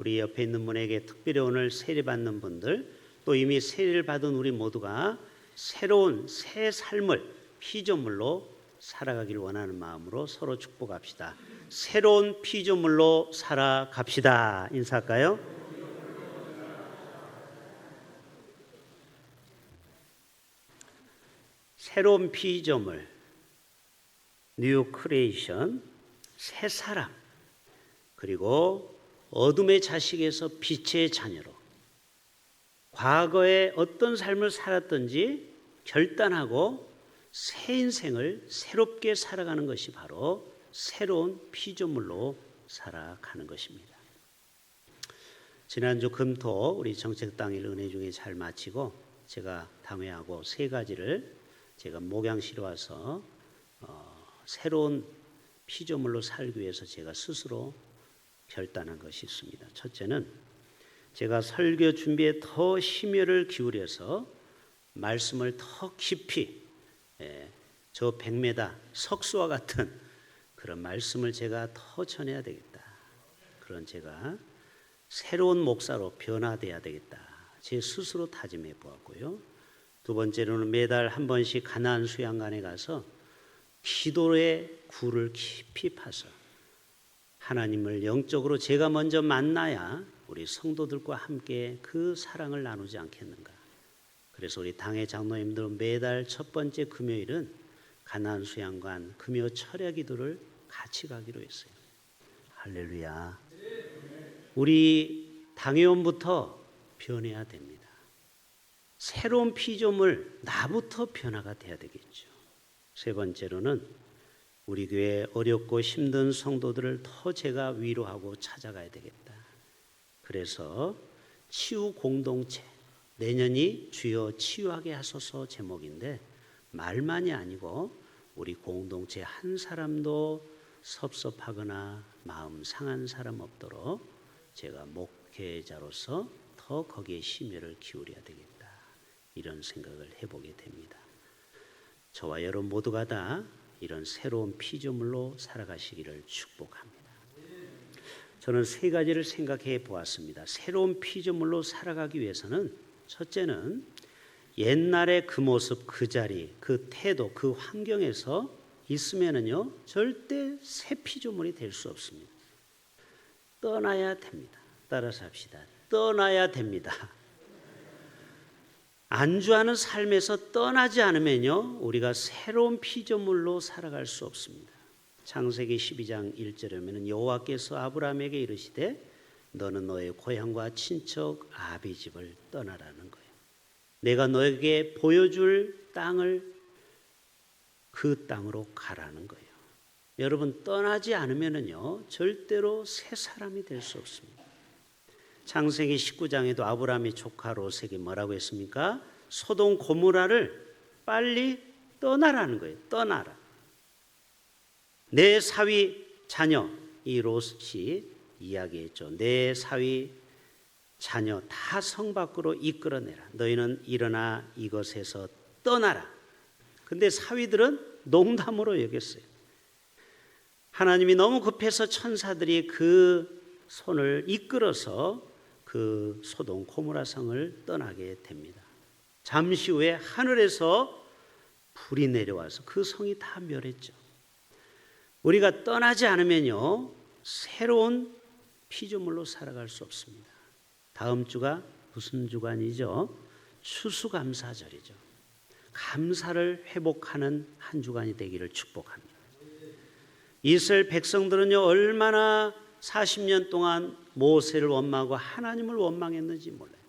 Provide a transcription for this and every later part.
우리 옆에 있는 분에게 특별히 오늘 세례 받는 분들, 또 이미 세례를 받은 우리 모두가 새로운 새 삶을 피조물로 살아가길 원하는 마음으로 서로 축복합시다. 새로운 피조물로 살아갑시다. 인사할까요? 새로운 피조물, 뉴 크리에이션, 새 사람, 그리고 어둠의 자식에서 빛의 자녀로 과거에 어떤 삶을 살았든지 결단하고 새 인생을 새롭게 살아가는 것이 바로 새로운 피조물로 살아가는 것입니다. 지난주 금토 우리 정책당일 은혜 중에 잘 마치고 제가 당회하고 세 가지를 제가 목양실에 와서 새로운 피조물로 살기 위해서 제가 스스로 결단한 것이 있습니다. 첫째는 제가 설교 준비에 더 심혈을 기울여서 말씀을 더 깊이 저 100m 석수와 같은 그런 말씀을 제가 더 전해야 되겠다. 그런 제가 새로운 목사로 변화돼야 되겠다. 제 스스로 다짐해 보았고요. 두 번째로는 매달 한 번씩 가나안 수양관에 가서 기도의 굴을 깊이 파서 하나님을 영적으로 제가 먼저 만나야 우리 성도들과 함께 그 사랑을 나누지 않겠는가. 그래서 우리 당회 장로님들은 매달 첫 번째 금요일은 가나안 수양관 금요 철야 기도를 같이 가기로 했어요. 할렐루야. 우리 당회원부터 변해야 됩니다. 새로운 피조물, 나부터 변화가 돼야 되겠죠. 세 번째로는 우리 교회 어렵고 힘든 성도들을 더 제가 위로하고 찾아가야 되겠다. 그래서 치유 공동체, 내년이 주여 치유하게 하소서 제목인데 말만이 아니고 우리 공동체 한 사람도 섭섭하거나 마음 상한 사람 없도록 제가 목회자로서 더 거기에 심혈을 기울여야 되겠다. 이런 생각을 해보게 됩니다. 저와 여러분 모두가 다 이런 새로운 피조물로 살아가시기를 축복합니다. 저는 세 가지를 생각해 보았습니다. 새로운 피조물로 살아가기 위해서는 첫째는 옛날의 그 모습, 그 자리, 그 태도, 그 환경에서 있으면은요 절대 새 피조물이 될 수 없습니다. 떠나야 됩니다. 따라서 합시다. 떠나야 됩니다. 안주하는 삶에서 떠나지 않으면요 우리가 새로운 피조물로 살아갈 수 없습니다. 창세기 12장 1절에 보면 여호와께서 아브라함에게 이르시되 너는 너의 고향과 친척 아비 집을 떠나라는 거예요. 내가 너에게 보여줄 땅을 그 땅으로 가라는 거예요. 여러분 떠나지 않으면요 절대로 새 사람이 될 수 없습니다. 창세기 19장에도 아브라함의 조카 롯에게 뭐라고 했습니까? 소돔 고모라를 빨리 떠나라는 거예요. 떠나라. 내 사위 자녀, 이 롯이 이야기했죠. 내 사위 자녀 다 성 밖으로 이끌어내라. 너희는 일어나 이것에서 떠나라. 근데 사위들은 농담으로 여겼어요. 하나님이 너무 급해서 천사들이 그 손을 이끌어서 그 소돔 고모라 성을 떠나게 됩니다. 잠시 후에 하늘에서 불이 내려와서 그 성이 다 멸했죠. 우리가 떠나지 않으면요 새로운 피조물로 살아갈 수 없습니다. 다음 주가 무슨 주간이죠? 추수감사절이죠. 감사를 회복하는 한 주간이 되기를 축복합니다. 이스라엘 백성들은요 얼마나 40년 동안 모세를 원망하고 하나님을 원망했는지 몰라요.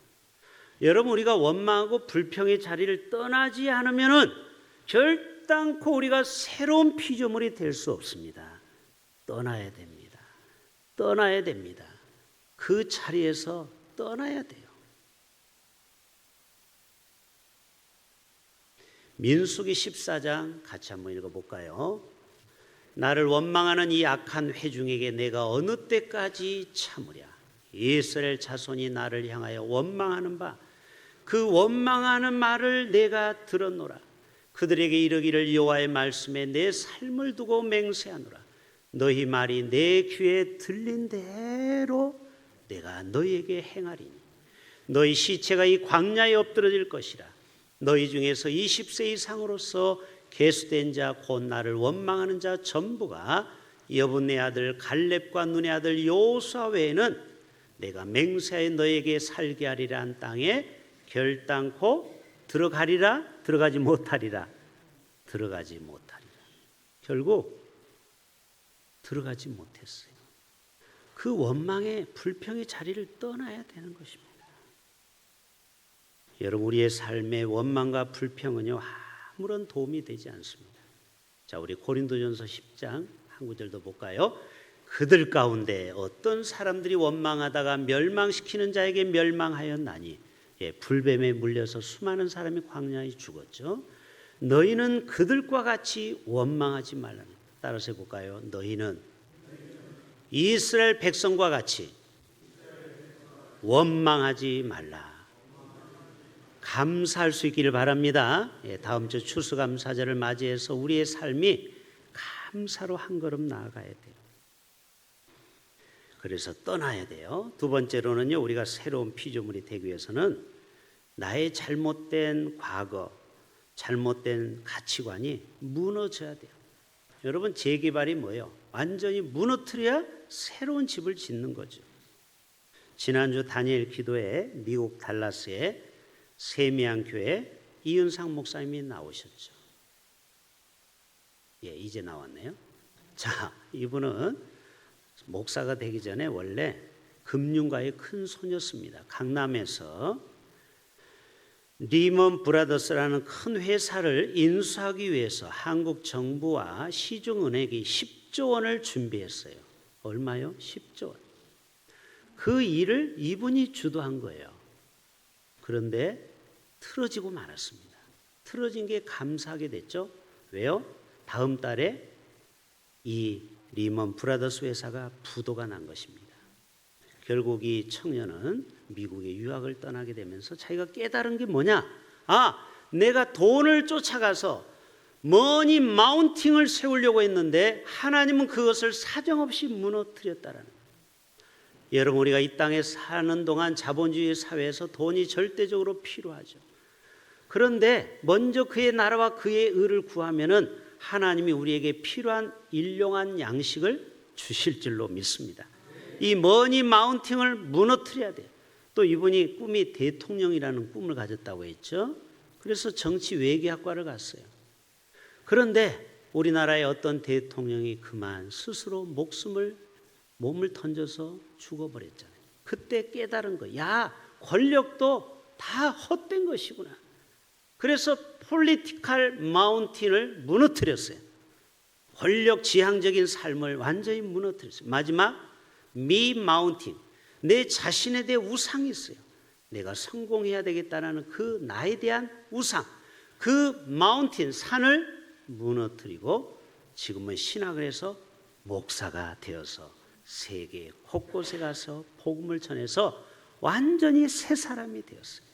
여러분 우리가 원망하고 불평의 자리를 떠나지 않으면은 결단코 우리가 새로운 피조물이 될 수 없습니다. 떠나야 됩니다. 떠나야 됩니다. 그 자리에서 떠나야 돼요. 민수기 14장 같이 한번 읽어볼까요? 나를 원망하는 이 악한 회중에게 내가 어느 때까지 참으랴. 이스라엘 자손이 나를 향하여 원망하는 바 그 원망하는 말을 내가 들었노라. 그들에게 이르기를 여호와의 말씀에 내 삶을 두고 맹세하노라. 너희 말이 내 귀에 들린 대로 내가 너희에게 행하리니 너희 시체가 이 광야에 엎드러질 것이라. 너희 중에서 20세 이상으로서 계수된 자 곧 나를 원망하는 자 전부가 여분의 아들 갈렙과 눈의 아들 여호수아 외에는 내가 맹세하여 너희에게 살게 하리라 한 땅에 결단코 들어가리라 들어가지 못하리라. 결국 들어가지 못했어요. 그 원망의 불평의 자리를 떠나야 되는 것입니다. 여러분, 우리의 삶의 원망과 불평은요 아무런 도움이 되지 않습니다. 자, 우리 고린도전서 10장 한 구절도 볼까요? 그들 가운데 어떤 사람들이 원망하다가 멸망시키는 자에게 멸망하였나니, 불뱀에 물려서 수많은 사람이 광야에 죽었죠. 너희는 그들과 같이 원망하지 말라는. 따라서 해볼까요? 너희는 이스라엘 백성과 같이 원망하지 말라. 감사할 수 있기를 바랍니다. 다음 주 추수감사절을 맞이해서 우리의 삶이 감사로 한 걸음 나아가야 돼요. 그래서 떠나야 돼요. 두 번째로는요, 우리가 새로운 피조물이 되기 위해서는 나의 잘못된 과거, 잘못된 가치관이 무너져야 돼요. 여러분, 재개발이 뭐예요? 완전히 무너뜨려야 새로운 집을 짓는 거죠. 지난주 다니엘 기도에 미국 달라스의 세미양 교회 이은상 목사님이 나오셨죠. 이제 나왔네요. 자, 이분은 목사가 되기 전에 원래 금융가의 큰 손이었습니다. 강남에서 리먼 브라더스라는 큰 회사를 인수하기 위해서 한국 정부와 시중은행이 10조 원을 준비했어요. 얼마요? 10조 원. 그 일을 이분이 주도한 거예요. 그런데 틀어지고 말았습니다. 틀어진 게 감사하게 됐죠. 왜요? 다음 달에 이 리먼 브라더스 회사가 부도가 난 것입니다. 결국 이 청년은 미국에 유학을 떠나게 되면서 자기가 깨달은 게 뭐냐? 내가 돈을 쫓아가서 머니 마운팅을 세우려고 했는데 하나님은 그것을 사정없이 무너뜨렸다라는 거예요. 여러분, 우리가 이 땅에 사는 동안 자본주의 사회에서 돈이 절대적으로 필요하죠. 그런데 먼저 그의 나라와 그의 의를 구하면은 하나님이 우리에게 필요한 일용한 양식을 주실 줄로 믿습니다. 이 머니 마운팅을 무너뜨려야 돼요. 또 이분이 꿈이 대통령이라는 꿈을 가졌다고 했죠. 그래서 정치 외교학과를 갔어요. 그런데 우리나라의 어떤 대통령이 그만 스스로 몸을 던져서 죽어버렸잖아요. 그때 깨달은 거, 권력도 다 헛된 것이구나. 그래서 폴리티컬 마운틴을 무너뜨렸어요. 권력 지향적인 삶을 완전히 무너뜨렸어요. 마지막 미 마운틴, 내 자신에 대해 우상이 있어요. 내가 성공해야 되겠다는 그 나에 대한 우상, 그 마운틴, 산을 무너뜨리고 지금은 신학을 해서 목사가 되어서 세계 곳곳에 가서 복음을 전해서 완전히 새 사람이 되었어요.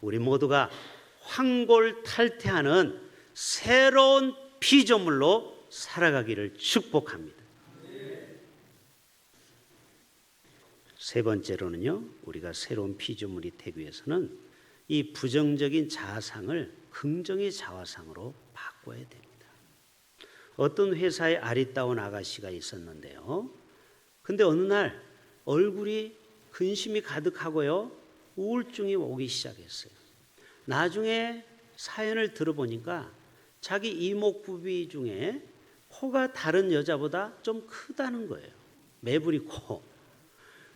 우리 모두가 황골탈퇴하는 새로운 피조물로 살아가기를 축복합니다. 세 번째로는요, 우리가 새로운 피조물이 되기 위해서는 이 부정적인 자아상을 긍정의 자아상으로 바꿔야 됩니다. 어떤 회사에 아리따운 아가씨가 있었는데요. 근데 어느 날 얼굴이 근심이 가득하고요, 우울증이 오기 시작했어요. 나중에 사연을 들어보니까 자기 이목구비 중에 코가 다른 여자보다 좀 크다는 거예요. 매부리 코.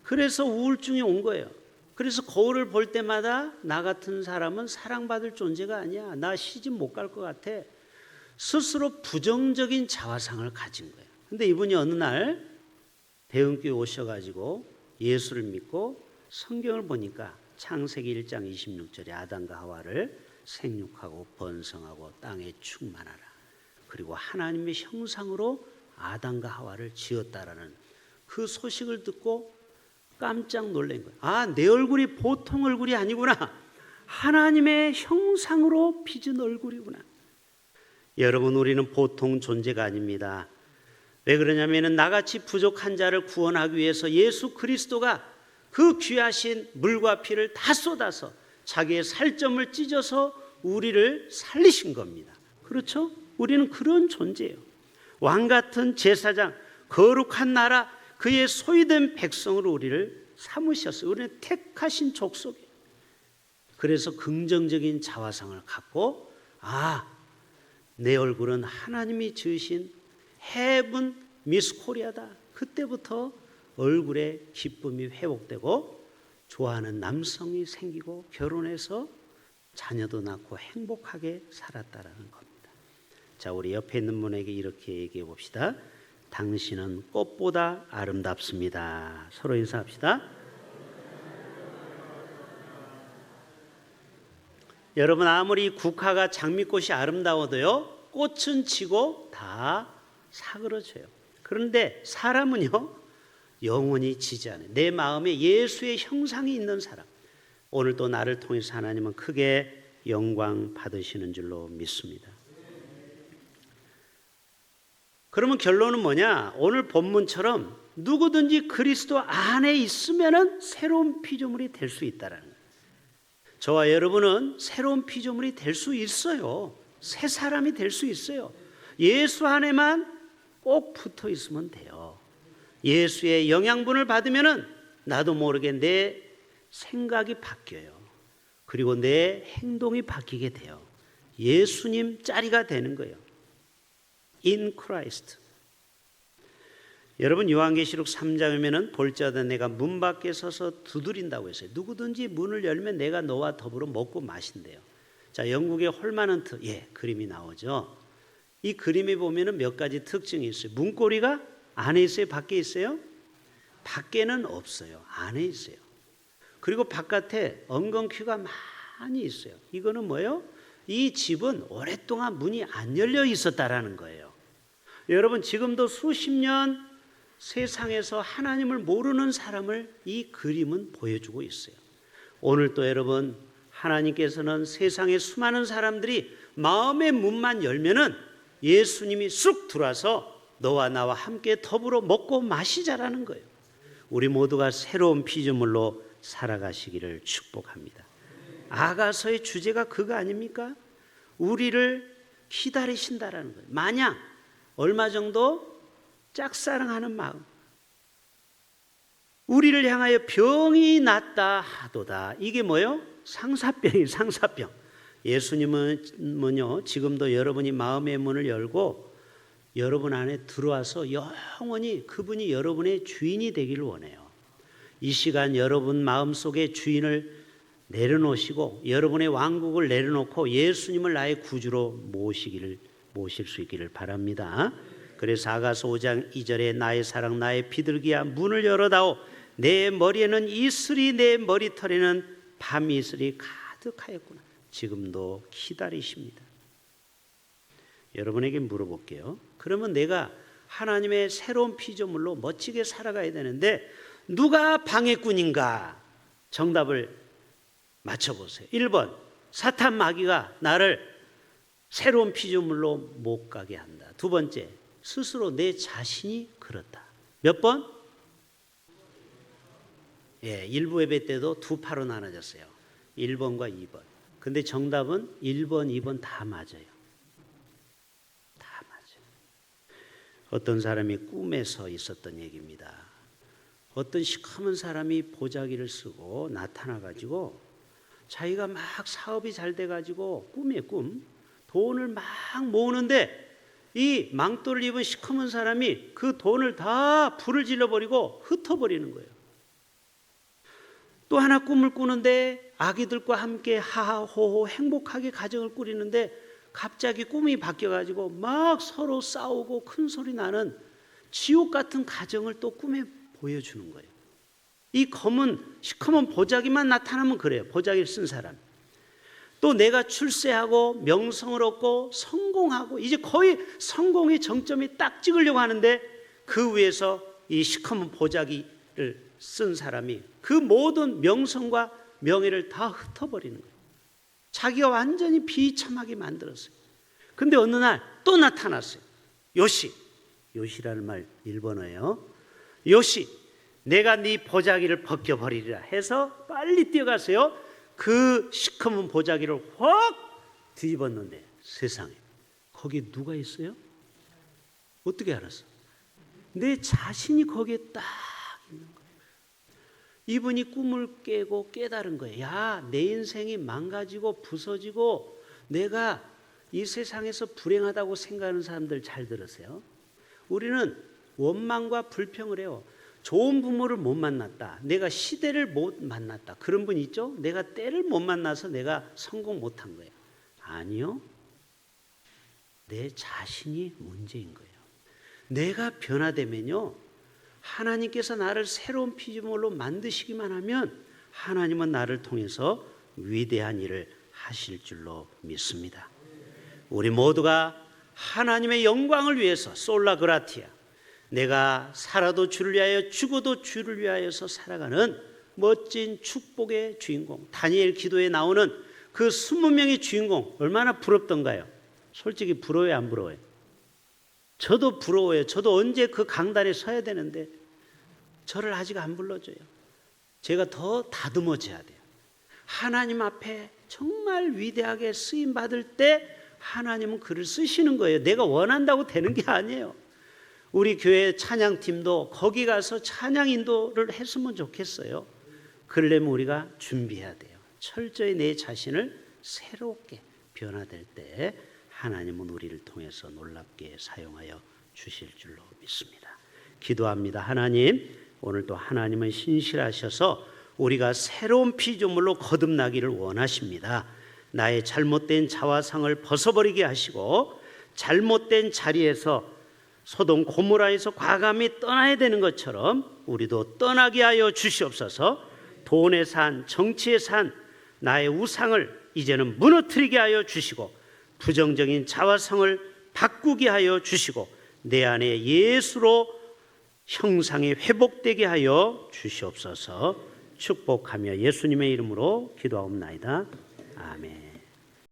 그래서 우울증이 온 거예요. 그래서 거울을 볼 때마다 나 같은 사람은 사랑받을 존재가 아니야. 나 시집 못 갈 것 같아. 스스로 부정적인 자화상을 가진 거예요. 근데 이분이 어느 날 대흥교회 오셔가지고 예수를 믿고 성경을 보니까 창세기 1장 26절에 아담과 하와를 생육하고 번성하고 땅에 충만하라. 그리고 하나님의 형상으로 아담과 하와를 지었다라는 그 소식을 듣고 깜짝 놀란 거예요. 내 얼굴이 보통 얼굴이 아니구나. 하나님의 형상으로 빚은 얼굴이구나. 여러분, 우리는 보통 존재가 아닙니다. 왜 그러냐면 나같이 부족한 자를 구원하기 위해서 예수 그리스도가 그 귀하신 물과 피를 다 쏟아서 자기의 살점을 찢어서 우리를 살리신 겁니다. 그렇죠? 우리는 그런 존재예요. 왕 같은 제사장, 거룩한 나라, 그의 소유된 백성으로 우리를 삼으셨어요. 우리는 택하신 족속이에요. 그래서 긍정적인 자화상을 갖고 내 얼굴은 하나님이 지으신 헤븐 미스 코리아다. 그때부터 얼굴에 기쁨이 회복되고 좋아하는 남성이 생기고 결혼해서 자녀도 낳고 행복하게 살았다라는 겁니다. 자, 우리 옆에 있는 분에게 이렇게 얘기해 봅시다. 당신은 꽃보다 아름답습니다. 서로 인사합시다. 여러분, 아무리 국화가 장미꽃이 아름다워도요, 꽃은 지고 다 사그러져요. 그런데 사람은요, 영원히 지지 않아요. 내 마음에 예수의 형상이 있는 사람, 오늘 또 나를 통해서 하나님은 크게 영광 받으시는 줄로 믿습니다. 그러면 결론은 뭐냐? 오늘 본문처럼 누구든지 그리스도 안에 있으면은 새로운 피조물이 될 수 있다라는 거예요. 저와 여러분은 새로운 피조물이 될 수 있어요. 새 사람이 될 수 있어요. 예수 안에만 꼭 붙어 있으면 돼요. 예수의 영양분을 받으면은 나도 모르게 내 생각이 바뀌어요. 그리고 내 행동이 바뀌게 돼요. 예수님 짜리가 되는 거예요. In Christ. 여러분, 요한계시록 3장이면은 볼지어다 내가 문 밖에 서서 두드린다고 했어요. 누구든지 문을 열면 내가 너와 더불어 먹고 마신대요. 자, 영국의 홀마넌트 그림이 나오죠. 이 그림에 보면은 몇 가지 특징이 있어요. 문고리가 안에 있어요, 밖에 있어요? 밖에는 없어요. 안에 있어요. 그리고 바깥에 엉겅퀴가 많이 있어요. 이거는 뭐예요? 이 집은 오랫동안 문이 안 열려 있었다라는 거예요. 여러분, 지금도 수십 년 세상에서 하나님을 모르는 사람을 이 그림은 보여주고 있어요. 오늘 또 여러분, 하나님께서는 세상의 수많은 사람들이 마음의 문만 열면은 예수님이 쑥 들어와서 너와 나와 함께 더불어 먹고 마시자라는 거예요. 우리 모두가 새로운 피조물로 살아가시기를 축복합니다. 아가서의 주제가 그거 아닙니까? 우리를 기다리신다라는 거예요. 마냥 얼마 정도 짝사랑하는 마음, 우리를 향하여 병이 낫다 하도다. 이게 뭐예요? 상사병이에요. 상사병. 예수님은요, 지금도 여러분이 마음의 문을 열고 여러분 안에 들어와서 영원히 그분이 여러분의 주인이 되기를 원해요. 이 시간 여러분 마음속에 주인을 내려놓으시고 여러분의 왕국을 내려놓고 예수님을 나의 구주로 모실 수 있기를 바랍니다. 그래서 아가서 5장 2절에 나의 사랑 나의 비둘기야 문을 열어다오. 내 머리에는 이슬이 내 머리털에는 밤이슬이 가득하였구나. 지금도 기다리십니다. 여러분에게 물어볼게요. 그러면 내가 하나님의 새로운 피조물로 멋지게 살아가야 되는데 누가 방해꾼인가? 정답을 맞춰보세요. 1번, 사탄 마귀가 나를 새로운 피조물로 못 가게 한다. 두 번째, 스스로 내 자신이 그렇다. 몇 번? 1부 예배 때도 두 파로 나눠졌어요. 1번과 2번. 근데 정답은 1번, 2번 다 맞아요. 다 맞아요. 어떤 사람이 꿈에서 있었던 얘기입니다. 어떤 시커먼 사람이 보자기를 쓰고 나타나가지고 자기가 막 사업이 잘 돼가지고 꿈이에요, 꿈. 돈을 막 모으는데 이 망토를 입은 시커먼 사람이 그 돈을 다 불을 질러버리고 흩어버리는 거예요. 또 하나 꿈을 꾸는데 아기들과 함께 하하호호 행복하게 가정을 꾸리는데 갑자기 꿈이 바뀌어가지고 막 서로 싸우고 큰 소리 나는 지옥 같은 가정을 또 꿈에 보여주는 거예요. 이 검은 시커먼 보자기만 나타나면 그래요. 보자기를 쓴 사람. 또 내가 출세하고 명성을 얻고 성공하고 이제 거의 성공의 정점이 딱 찍으려고 하는데 그 위에서 이 시커먼 보자기를 쓴 사람이 그 모든 명성과 명예를 다 흩어버리는 거예요. 자기가 완전히 비참하게 만들었어요. 근데 어느 날 또 나타났어요. 요시라는 말 일본어예요. 요시, 내가 네 보자기를 벗겨버리리라 해서 빨리 뛰어가세요. 그 시커먼 보자기를 확 뒤집었는데 세상에 거기에 누가 있어요? 어떻게 알았어? 내 자신이 거기에 딱 있는 거예요. 이분이 꿈을 깨고 깨달은 거예요. 야, 내 인생이 망가지고 부서지고 내가 이 세상에서 불행하다고 생각하는 사람들 잘 들으세요. 우리는 원망과 불평을 해요. 좋은 부모를 못 만났다. 내가 시대를 못 만났다. 그런 분 있죠? 내가 때를 못 만나서 내가 성공 못한 거예요. 아니요. 내 자신이 문제인 거예요. 내가 변화되면요, 하나님께서 나를 새로운 피조물로 만드시기만 하면 하나님은 나를 통해서 위대한 일을 하실 줄로 믿습니다. 우리 모두가 하나님의 영광을 위해서 솔라 그라티아, 내가 살아도 주를 위하여 죽어도 주를 위하여서 살아가는 멋진 축복의 주인공, 다니엘 기도에 나오는 그 20명의 주인공, 얼마나 부럽던가요? 솔직히 부러워요, 안 부러워요? 저도 부러워요. 저도 언제 그 강단에 서야 되는데 저를 아직 안 불러줘요. 제가 더 다듬어져야 돼요. 하나님 앞에 정말 위대하게 쓰임 받을 때 하나님은 글을 쓰시는 거예요. 내가 원한다고 되는 게 아니에요. 우리 교회 찬양팀도 거기 가서 찬양 인도를 했으면 좋겠어요. 그러려면 우리가 준비해야 돼요. 철저히 내 자신을 새롭게 변화될 때 하나님은 우리를 통해서 놀랍게 사용하여 주실 줄로 믿습니다. 기도합니다. 하나님, 오늘도 하나님은 신실하셔서 우리가 새로운 피조물로 거듭나기를 원하십니다. 나의 잘못된 자화상을 벗어버리게 하시고 잘못된 자리에서 소돔 고모라에서 과감히 떠나야 되는 것처럼 우리도 떠나게 하여 주시옵소서. 돈의 산, 정치의 산, 나의 우상을 이제는 무너뜨리게 하여 주시고 부정적인 자화상을 바꾸게 하여 주시고 내 안에 예수로 형상이 회복되게 하여 주시옵소서. 축복하며 예수님의 이름으로 기도하옵나이다. 아멘.